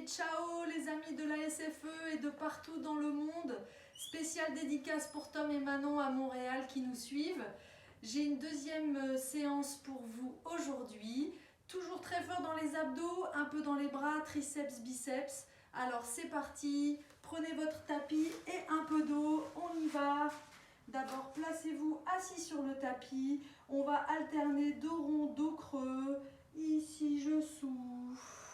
ciao les amis de la SFE et de partout dans le monde. Spéciale dédicace pour Tom et Manon à Montréal qui nous suivent. J'ai une deuxième séance pour vous aujourd'hui. Toujours très fort dans les abdos, un peu dans les bras, triceps, biceps. Alors c'est parti, prenez votre tapis et un peu d'eau, on y va. D'abord placez-vous assis sur le tapis. On va alterner dos rond, dos creux. Ici je souffle.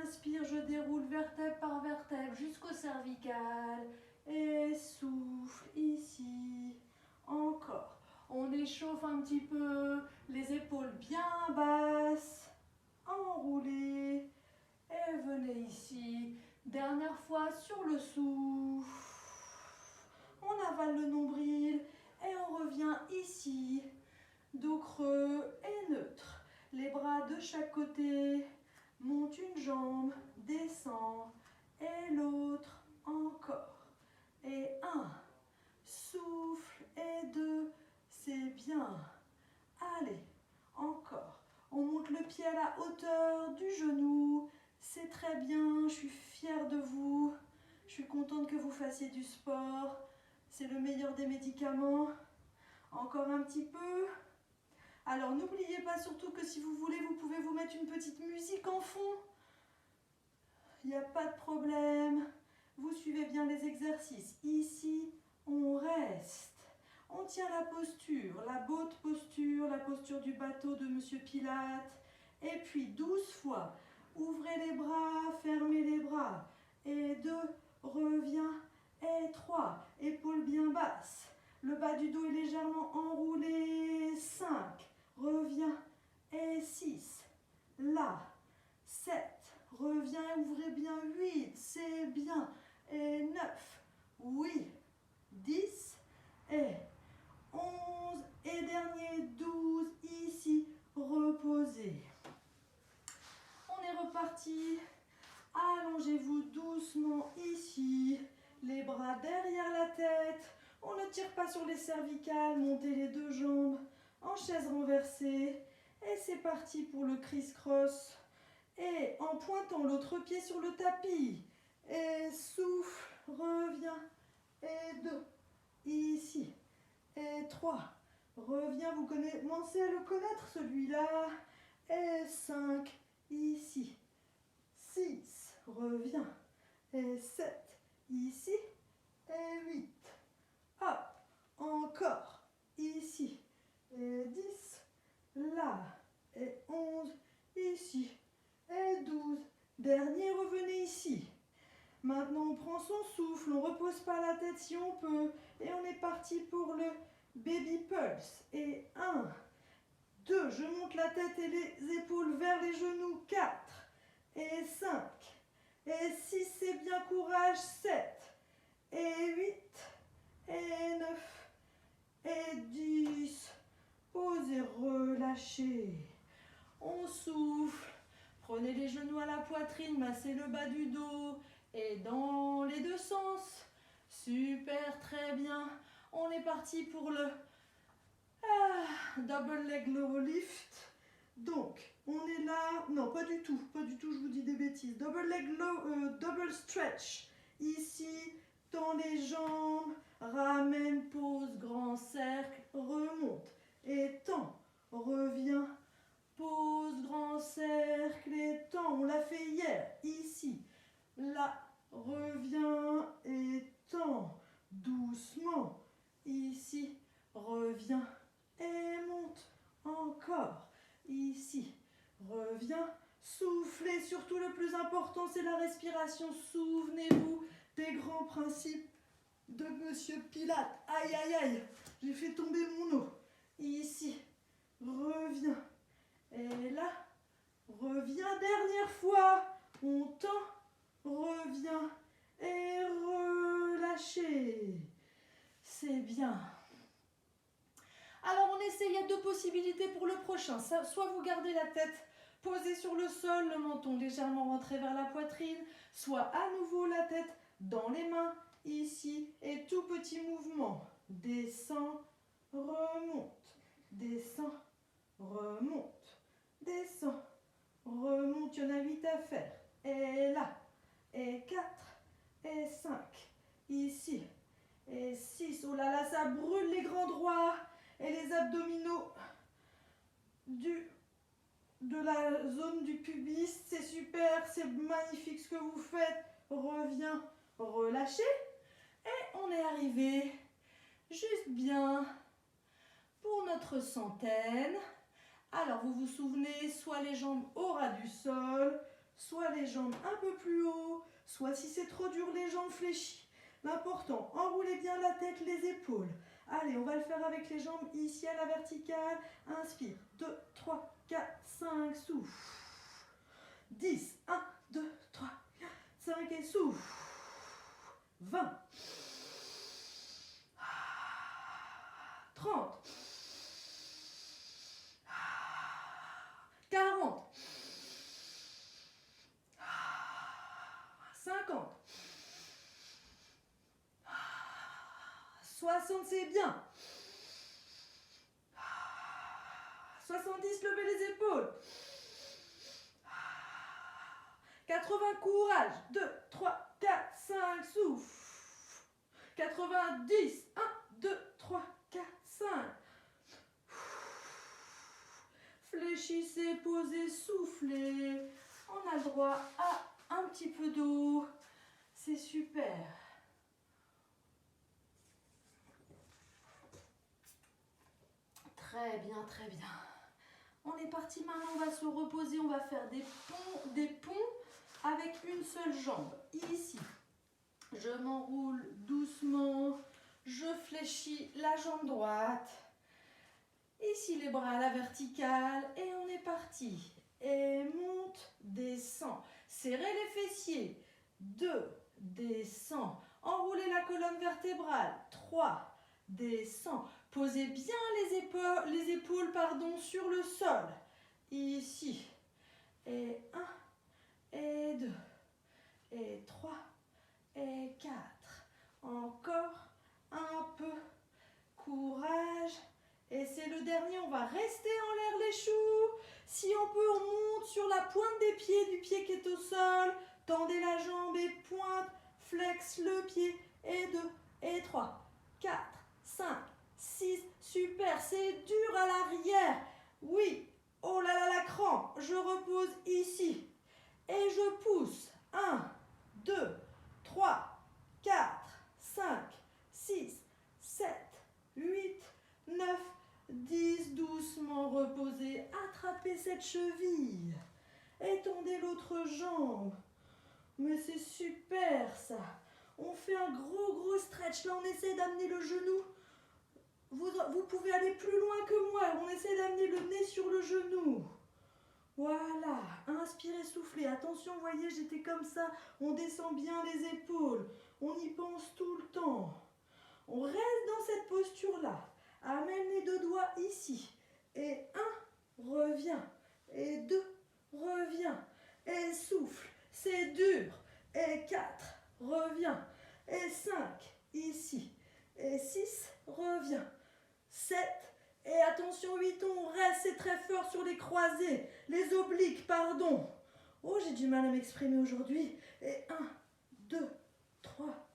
Inspire, je déroule vertèbre par vertèbre jusqu'au cervical. Et souffle ici. Encore. On échauffe un petit peu. Les épaules bien basses. Enroulez. Et venez ici. Dernière fois sur le souffle. On avale le nombril. Et on revient ici. Dos creux et neutre. Les bras de chaque côté. Monte une jambe, descend, et l'autre, encore. Et un, souffle, et deux, c'est bien. Allez, encore. On monte le pied à la hauteur du genou, c'est très bien, je suis fière de vous. Je suis contente que vous fassiez du sport, c'est le meilleur des médicaments. Encore un petit peu. Alors n'oubliez pas surtout que si vous voulez, vous pouvez vous mettre une petite musique en fond. Il n'y a pas de problème. Vous suivez bien les exercices. Ici, on reste. On tient la posture, la boat posture, la posture du bateau de Monsieur Pilate. Et puis 12 fois. Ouvrez les bras, fermez les bras. Et 2, reviens. Et 3, épaules bien basses. Le bas du dos est légèrement enroulé. 5, reviens. Et 6, là. 7, reviens, ouvrez bien. 8, c'est bien. Et 9, oui. 10, et 11, et dernier, 12, ici, reposez. On est reparti. Allongez-vous doucement ici. Les bras derrière la tête. On ne tire pas sur les cervicales. Montez les deux jambes en chaise renversée. Et c'est parti pour le criss-cross. Et en pointant l'autre pied sur le tapis. Et souffle, reviens. Et 2, ici. Et 3, reviens, vous commencez à le connaître celui-là. Et 5, ici. 6, reviens. Et 7, ici. Et 8, hop, encore, ici. Et 10, là. Et 11, ici. Et 12, dernier, revenez ici. Maintenant, on prend son souffle, on ne repose pas la tête si on peut. Et on est parti pour le baby pulse. Et 1, 2, je monte la tête et les épaules vers les genoux. 4, et 5, et 6, c'est bien, courage. 7, et 8, et 9, et 10. Posez, relâchez. On souffle. Prenez les genoux à la poitrine, massez le bas du dos. Et dans les deux sens. Super, très bien. On est parti pour le double leg low lift. Donc, on est là. Non, pas du tout, je vous dis des bêtises. Double leg low, double stretch. Ici, tend les jambes, ramène, pose, grand cercle, remonte. Et tend, revient, pose, grand cercle et tend. On l'a fait hier, ici. Là, reviens et tend doucement. Ici, reviens et monte. Encore. Ici, reviens. Soufflez. Surtout, le plus important, c'est la respiration. Souvenez-vous des grands principes de Monsieur Pilate. Aïe, aïe, aïe. J'ai fait tomber mon eau. Ici, reviens. Et là, reviens. Dernière fois. On tend. Reviens et relâchez. C'est bien. Alors on essaie, il y a deux possibilités pour le prochain. Soit vous gardez la tête posée sur le sol, le menton légèrement rentré vers la poitrine, soit à nouveau la tête dans les mains, ici, et tout petit mouvement. Descend, remonte, descend, remonte, descend, remonte. Il y en a 8 à faire. et là, et 4, et 5, ici, et 6. Oh là là, ça brûle les grands droits et les abdominaux de la zone du pubis. C'est super, c'est magnifique ce que vous faites. Reviens, relâchez. Et on est arrivé juste bien pour notre centaine. Alors, vous vous souvenez, soit les jambes au ras du sol, soit les jambes un peu plus haut, soit si c'est trop dur, les jambes fléchies. L'important, enroulez bien la tête, les épaules. Allez, on va le faire avec les jambes ici à la verticale. Inspire, 2, 3, 4, 5, souffle. 10, 1, 2, 3, 4, 5 et souffle. 20. 30. 40. 50. 60, c'est bien. 70, levez les épaules. 80, courage. 2, 3, 4, 5, souffle. 90, 1, 2, 3, 4, 5. Fléchissez, posez, soufflez. On a le droit à un petit peu d'eau. C'est super. Très bien, très bien. On est parti maintenant, on va se reposer, on va faire des ponts avec une seule jambe. Ici, je m'enroule doucement, je fléchis la jambe droite. Ici, les bras à la verticale et on est parti. Et monte, descend. Serrez les fessiers. 2, descend. Enroulez la colonne vertébrale. 3, descend. Posez bien les épaules sur le sol. Ici. Et 1, et 2, et 3, et 4. Encore un peu. Courage. Et c'est le dernier, on va rester en l'air les choux. Si on peut, on monte sur la pointe des pieds, du pied qui est au sol. Tendez la jambe et pointe. Flex le pied. Et 2, et 3, 4, 5, 6. Super, c'est dur à l'arrière. Oui, oh là là, la crampe. Je repose ici. Et je pousse. 1, 2, 3, 4, 5, 6, 7, 8, 9, 10, doucement reposez, attrapez cette cheville, étendez l'autre jambe, mais c'est super ça, on fait un gros stretch, là on essaie d'amener le genou, vous pouvez aller plus loin que moi, on essaie d'amener le nez sur le genou, voilà, inspirez, soufflez, attention, voyez j'étais comme ça, on descend bien les épaules, on y pense tout le temps, on reste dans cette posture là. Amène les deux doigts ici. Et 1, reviens. Et 2, reviens. Et souffle. C'est dur. Et 4, reviens. Et 5, ici. Et 6, reviens. 7, et attention 8, on reste. C'est très fort sur les croisés. Les obliques, pardon. Oh, j'ai du mal à m'exprimer aujourd'hui. Et 1, 2, 3,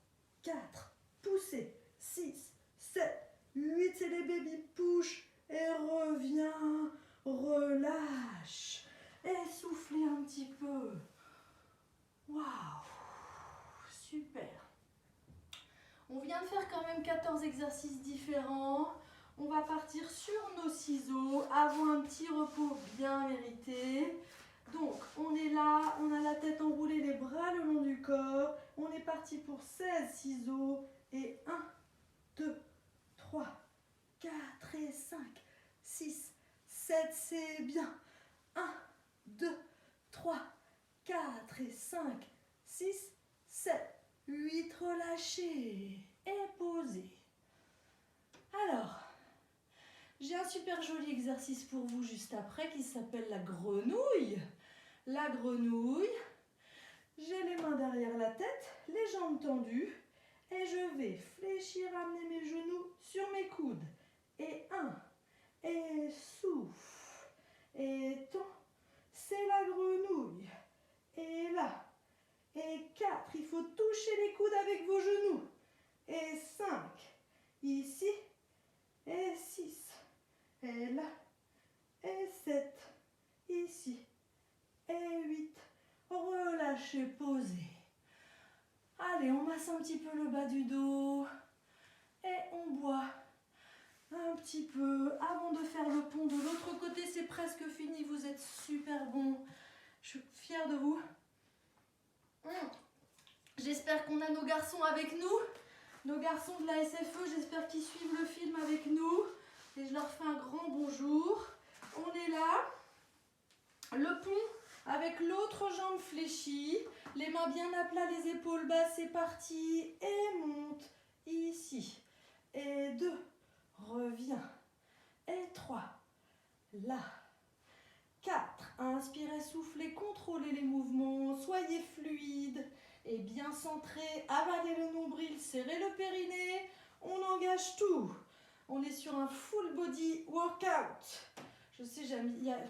4, poussez. 6, 7, 8, c'est les baby push. Et reviens, relâche. Et soufflez un petit peu. Waouh, super. On vient de faire quand même 14 exercices différents. On va partir sur nos ciseaux avant un petit repos bien mérité. Donc, on est là, on a la tête enroulée, les bras le long du corps. On est parti pour 16 ciseaux. Et 1, 2, 3, 4 et 5, 6, 7, c'est bien. 1, 2, 3, 4 et 5, 6, 7, 8, relâchez et posez. Alors, j'ai un super joli exercice pour vous juste après qui s'appelle la grenouille. La grenouille, j'ai les mains derrière la tête, les jambes tendues et je vais fléchir, amener mes genoux sur mes coudes. Et 1, et souffle, et tend, c'est la grenouille. Et là, 4, il faut toucher les coudes avec vos genoux. Et 5, ici. Et 6, et là. Et 7, ici. Et 8, relâchez, posez. Allez, on masse un petit peu le bas du dos. Et on boit un petit peu avant de faire le pont de l'autre côté. C'est presque fini, vous êtes super bon. Je suis fière de vous. J'espère qu'on a nos garçons avec nous. Nos garçons de la SFE, j'espère qu'ils suivent le film avec nous. Et je leur fais un grand bonjour. On est là. Le pont avec l'autre jambe fléchie. Les mains bien à plat, les épaules basses, c'est parti. Et monte ici. Et 2, reviens. Et 3, là. 4, inspirez, soufflez, contrôlez les mouvements, soyez fluide et bien centré. Avalez le nombril, serrez le périnée. On engage tout. On est sur un full body workout. Je sais,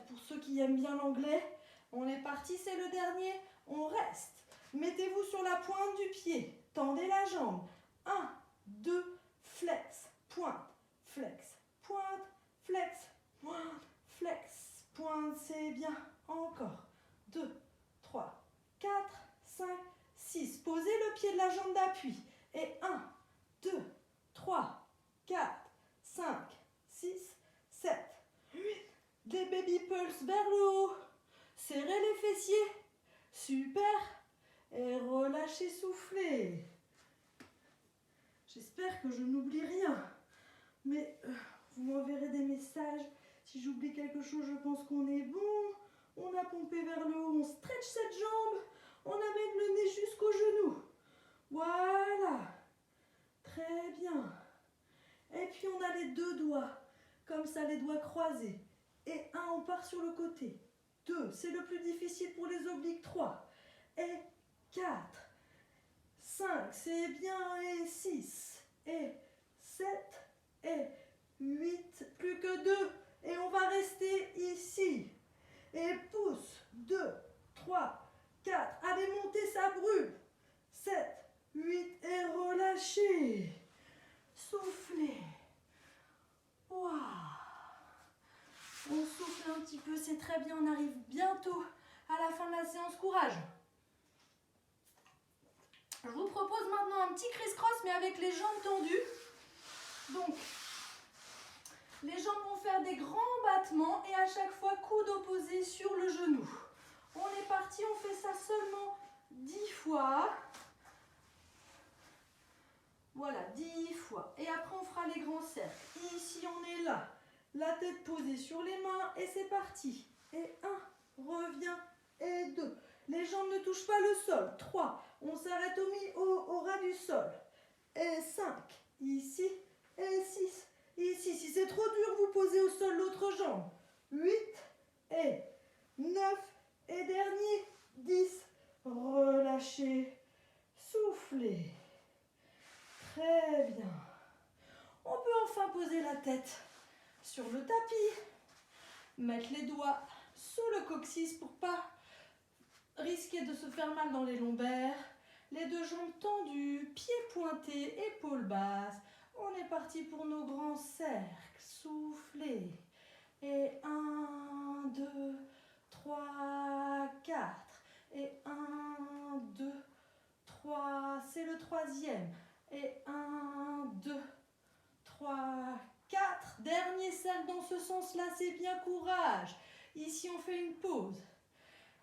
pour ceux qui aiment bien l'anglais, on est parti, c'est le dernier. On reste. Mettez-vous sur la pointe du pied. Tendez la jambe. 1, 2, flex, pointe, flex, pointe, flex, pointe, flex, pointe, c'est bien. Encore. 2, 3, 4, 5, 6. Posez le pied de la jambe d'appui. Et 1, 2, 3, 4, 5, 6, 7, 8. Des baby pulse vers le haut. Serrez les fessiers. Super. Et relâchez, soufflez. J'espère que je n'oublie rien. Mais vous m'enverrez des messages. Si j'oublie quelque chose, je pense qu'on est bon. On a pompé vers le haut. On stretch cette jambe. On amène le nez jusqu'au genou. Voilà. Très bien. Et puis on a les deux doigts. Comme ça, les doigts croisés. Et 1, on part sur le côté. 2, c'est le plus difficile pour les obliques. 3. Et 4. 5, c'est bien. Et 6. Et 7. Et 8. Plus que 2. Et on va rester ici. Et pousse. 2, 3, 4. Allez, montez, ça brûle. 7, 8. Et relâchez. Soufflez. Waouh. On souffle un petit peu, c'est très bien, on arrive bientôt à la fin de la séance. Courage. Je vous propose maintenant un petit criss-cross, mais avec les jambes tendues. Donc, les jambes vont faire des grands battements et à chaque fois, coude opposé sur le genou. On est parti, on fait ça seulement 10 fois. Voilà, 10 fois. Et après, on fera les grands cercles. Ici, on est là. La tête posée sur les mains et c'est parti. Et 1, reviens. Et 2. Les jambes ne touchent pas le sol. 3, on s'arrête au ras du sol. Et 5, ici. Et 6, ici. Si c'est trop dur, vous posez au sol l'autre jambe. 8 et 9 et dernier. 10. Relâchez. Soufflez. Très bien. On peut enfin poser la tête sur le tapis. Mettre les doigts sous le coccyx pour pas risquer de se faire mal dans les lombaires. Les deux jambes tendues, pieds pointés, épaules basses. On est parti pour nos grands cercles. Soufflez. Et 1, 2, 3, 4. Et 1, 2, 3. C'est le troisième. Et 1, 2, 3, 4. Dernier cercle dans ce sens-là, c'est bien, courage. Ici, on fait une pause.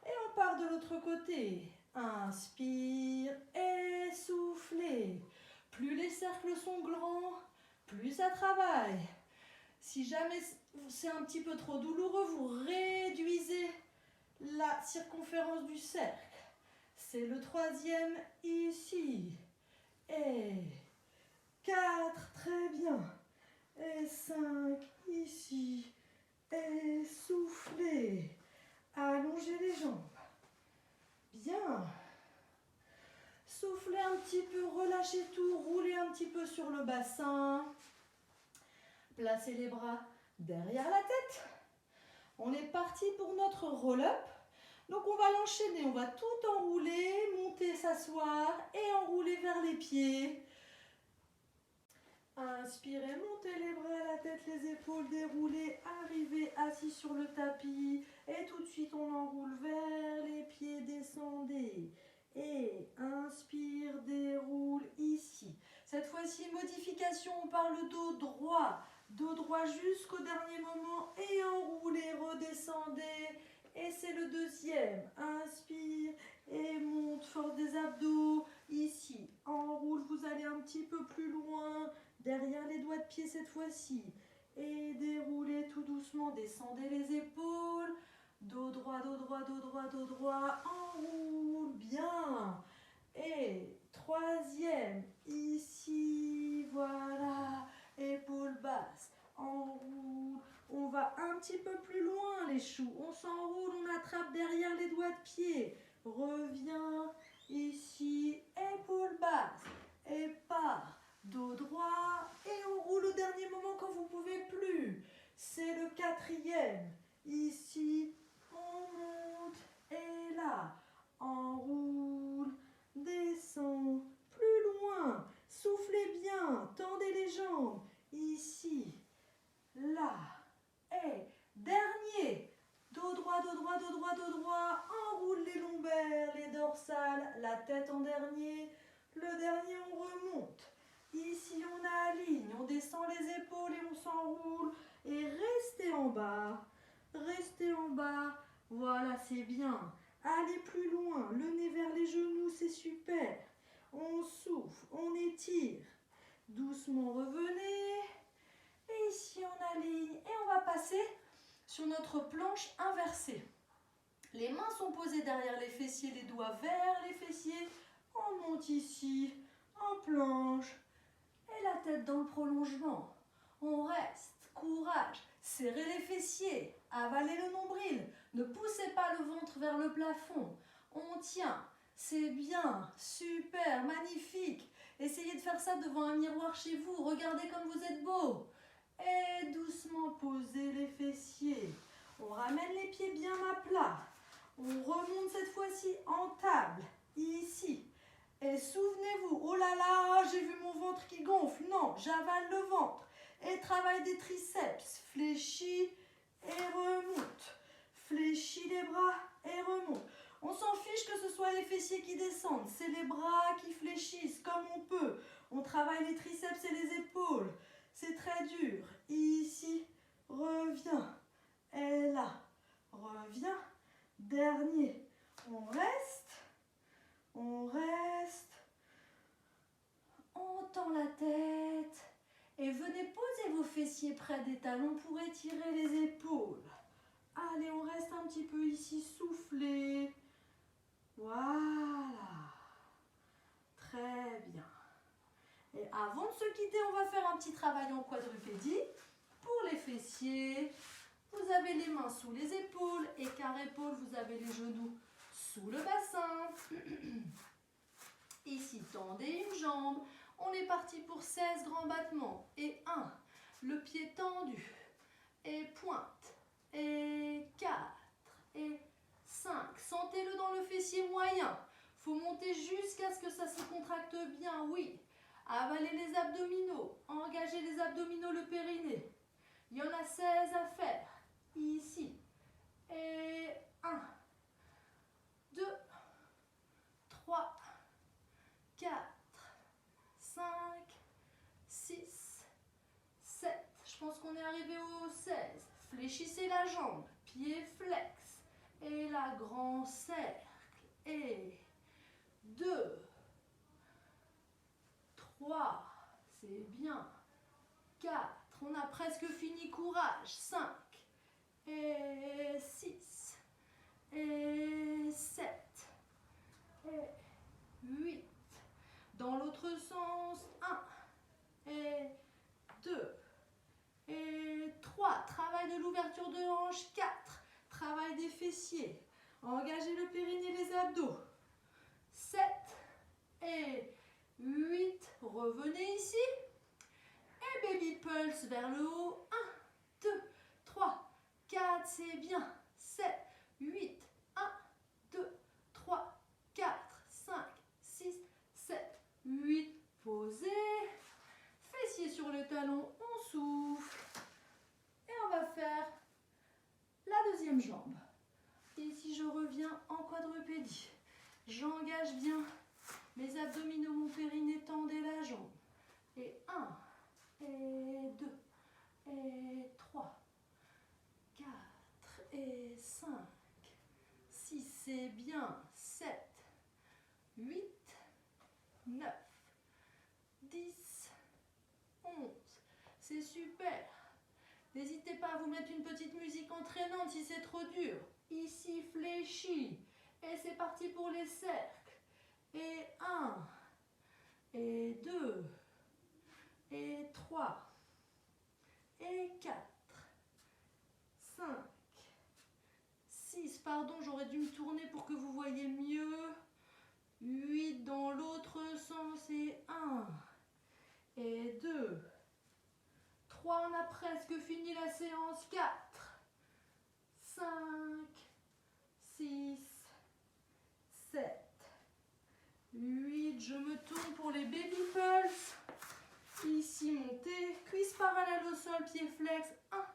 Et on part de l'autre côté. Inspire et soufflez. Plus les cercles sont grands, plus ça travaille. Si jamais c'est un petit peu trop douloureux, vous réduisez la circonférence du cercle. C'est le troisième ici. Et 4, très bien. Et 5, ici. Et soufflez. Allongez les jambes. Bien. Soufflez un petit peu, relâchez tout, roulez un petit peu sur le bassin. Placez les bras derrière la tête. On est parti pour notre roll-up. Donc on va l'enchaîner, on va tout enrouler, monter, s'asseoir et enrouler vers les pieds. Inspirez, montez les bras, la tête, les épaules, déroulez, arrivez assis sur le tapis et tout de suite on enroule vers les pieds, descendez et inspire, déroule ici. Cette fois-ci, modification par le dos droit jusqu'au dernier moment et enroulez, redescendez et c'est le deuxième. Inspire et monte, force des abdos, ici, enroule, vous allez un petit peu plus loin. Derrière les doigts de pied cette fois-ci. Et déroulez tout doucement. Descendez les épaules. Dos droit, dos droit, dos droit, dos droit. Enroule bien. Et troisième. Ici, voilà. Épaules basses. Enroule. On va un petit peu plus loin les choux. On s'enroule, on attrape derrière les doigts de pied. Reviens. Ici. Épaules basses. Et part. Dos droit et on roule au dernier moment quand vous ne pouvez plus. C'est le quatrième. Ici, on monte et là, enroule, descend, plus loin. Soufflez bien, tendez les jambes. Ici, là et dernier. Dos droit, dos droit, dos droit, dos droit. Enroule les lombaires, les dorsales, la tête en dernier. Le dernier, on remonte. Ici, on aligne, on descend les épaules et on s'enroule. Et restez en bas. Restez en bas. Voilà, c'est bien. Allez plus loin. Le nez vers les genoux, c'est super. On souffle, on étire. Doucement, revenez. Et ici, on aligne. Et on va passer sur notre planche inversée. Les mains sont posées derrière les fessiers, les doigts vers les fessiers. On monte ici, en planche. Et la tête dans le prolongement. On reste, courage, serrez les fessiers, avalez le nombril, ne poussez pas le ventre vers le plafond. On tient, c'est bien, super, magnifique. Essayez de faire ça devant un miroir chez vous, regardez comme vous êtes beau. Et doucement posez les fessiers. On ramène les pieds bien à plat. On remonte cette fois-ci en table, ici. Et souvenez-vous, oh là là, j'ai vu mon ventre qui gonfle. Non, j'avale le ventre. Et travaille des triceps. Fléchis et remonte. Fléchis les bras et remonte. On s'en fiche que ce soit les fessiers qui descendent. C'est les bras qui fléchissent comme on peut. On travaille les triceps et les épaules. C'est très dur. Ici, reviens. Et là, reviens. Dernier. On reste. On reste, on tend la tête et venez poser vos fessiers près des talons pour étirer les épaules. Allez, on reste un petit peu ici, soufflez. Voilà. Très bien. Et avant de se quitter, on va faire un petit travail en quadrupédie. Pour les fessiers, vous avez les mains sous les épaules. Écart épaules, vous avez les genoux sous le bassin. Ici, tendez une jambe. On est parti pour 16 grands battements. Et 1, le pied tendu. Et pointe. Et 4. Et 5. Sentez-le dans le fessier moyen. Il faut monter jusqu'à ce que ça se contracte bien, oui. Avalez les abdominaux. Engagez les abdominaux, le périnée. Il y en a 16 à faire. Ici. Et 1. 2, 3, 4, 5, 6, 7. Je pense qu'on est arrivé au 16. Fléchissez la jambe, pied flex. Et là, grand cercle. Et 2, 3, c'est bien. 4, on a presque fini, courage. 5, et 6, et 7, et 8. Dans l'autre sens, 1, et 2, et 3. Travail de l'ouverture de hanche, 4. Travail des fessiers. Engagez le périnée, les abdos. 7 et 8. Revenez ici. Et baby pulse vers le haut. 1, 2, 3, 4. C'est bien. 7, 8. 1, reviens en quadrupédie. J'engage bien mes abdominaux, mon périnée, tendez la jambe. Et 1, et 2, et 3, 4, et 5, 6, c'est bien, 7, 8, 9, 10, 11, c'est super. N'hésitez pas à vous mettre une petite musique entraînante si c'est trop dur. Ici, fléchi. Et c'est parti pour les cercles. Et 1, et 2, et 3, et 4, 5, 6, pardon, j'aurais dû me tourner pour que vous voyez mieux. 8 dans l'autre sens et 1, et 2, 3, on a presque fini la séance, 4, 5, 6, 7, 8, je me tourne pour les baby pulse. Ici, montez, cuisse parallèle au sol, pied flex. 1,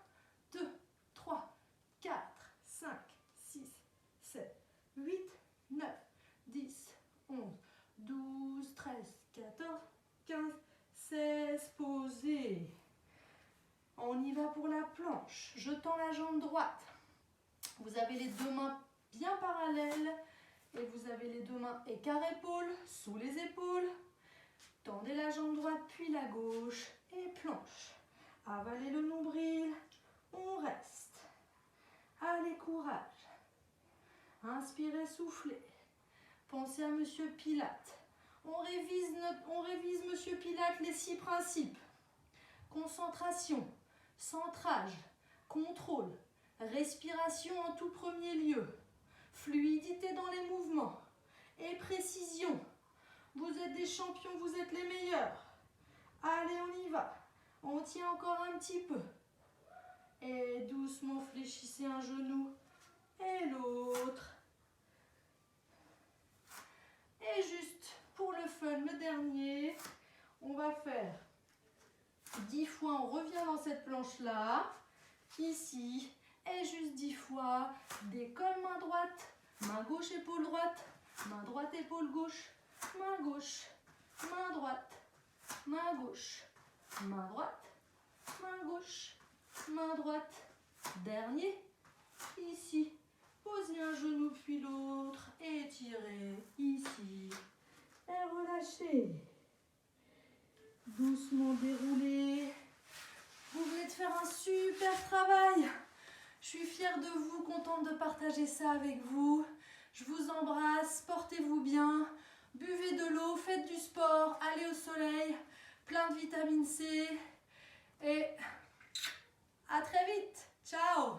2, 3, 4, 5, 6, 7, 8, 9, 10, 11, 12, 13, 14, 15, 16, posez. On y va pour la planche. Je tends la jambe droite. Vous avez les deux mains bien parallèles et vous avez les deux mains écart-épaules sous les épaules. Tendez la jambe droite puis la gauche et planche. Avalez le nombril, on reste. Allez, courage. Inspirez, soufflez. Pensez à Monsieur Pilate. On révise Monsieur Pilate les 6 principes. Concentration, centrage, contrôle, respiration en tout premier lieu, fluidité dans les mouvements et précision. Vous êtes des champions, vous êtes les meilleurs. Allez, on y va. On tient encore un petit peu. Et doucement fléchissez un genou et l'autre. Et juste pour le fun, le dernier, on va faire 10 fois, on revient dans cette planche-là, ici, et juste 10 fois, décolle main droite, main gauche, épaule droite, main droite, épaule gauche, main gauche, main droite, main gauche, main droite, main gauche, main droite. Dernier, ici, posez un genou puis l'autre, étirez, ici, et relâchez. Doucement déroulez. Vous venez de faire un super travail. Je suis fière de vous, contente de partager ça avec vous. Je vous embrasse, portez-vous bien. Buvez de l'eau, faites du sport, allez au soleil, plein de vitamine C. Et à très vite. Ciao.